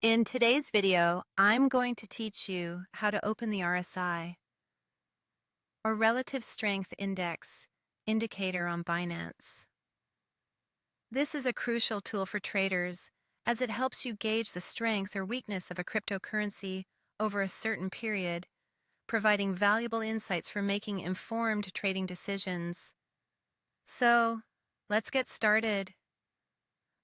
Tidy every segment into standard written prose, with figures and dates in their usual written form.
In today's video, I'm going to teach you how to open the RSI, or Relative Strength Index, indicator on Binance. This is a crucial tool for traders as it helps you gauge the strength or weakness of a cryptocurrency over a certain period, providing valuable insights for making informed trading decisions. So, let's get started.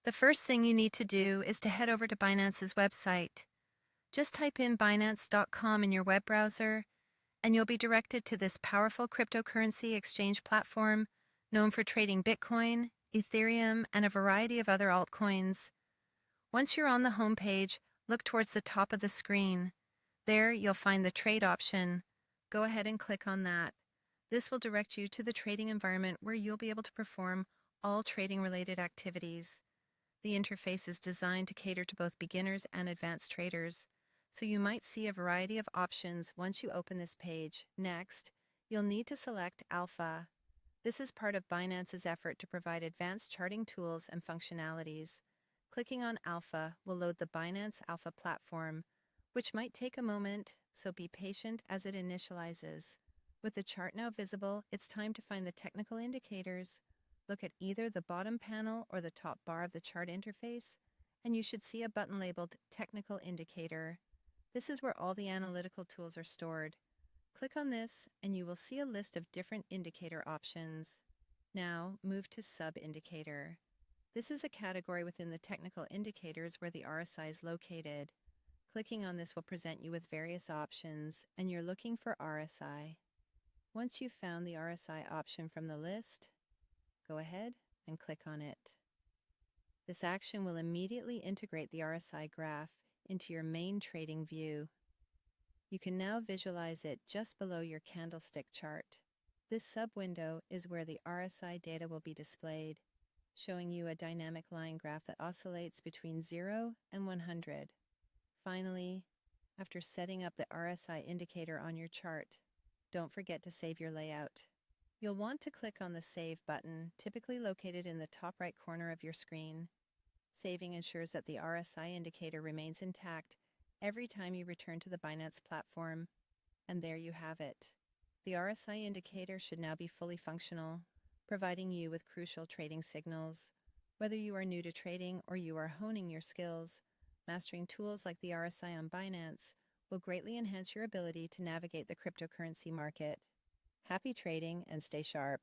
The first thing you need to do is to head over to Binance's website. Just type in Binance.com in your web browser, and you'll be directed to this powerful cryptocurrency exchange platform known for trading Bitcoin, Ethereum, and a variety of other altcoins. Once you're on the home page, look towards the top of the screen. There, you'll find the trade option. Go ahead and click on that. This will direct you to the trading environment where you'll be able to perform all trading-related activities. The interface is designed to cater to both beginners and advanced traders, so you might see a variety of options once you open this page. Next, you'll need to select Alpha. This is part of Binance's effort to provide advanced charting tools and functionalities. Clicking on Alpha will load the Binance Alpha platform, which might take a moment, so be patient as it initializes. With the chart now visible, it's time to find the technical indicators. Look at either the bottom panel or the top bar of the chart interface, and you should see a button labeled Technical Indicator. This is where all the analytical tools are stored. Click on this, and you will see a list of different indicator options. Now, move to Sub-Indicator. This is a category within the technical indicators where the RSI is located. Clicking on this will present you with various options, and you're looking for RSI. Once you've found the RSI option from the list, go ahead and click on it. This action will immediately integrate the RSI graph into your main trading view. You can now visualize it just below your candlestick chart. This sub-window is where the RSI data will be displayed, showing you a dynamic line graph that oscillates between 0 and 100. Finally, after setting up the RSI indicator on your chart, don't forget to save your layout. You'll want to click on the Save button, typically located in the top right corner of your screen. Saving ensures that the RSI indicator remains intact every time you return to the Binance platform. And there you have it. The RSI indicator should now be fully functional, providing you with crucial trading signals. Whether you are new to trading or you are honing your skills, mastering tools like the RSI on Binance will greatly enhance your ability to navigate the cryptocurrency market. Happy trading and stay sharp.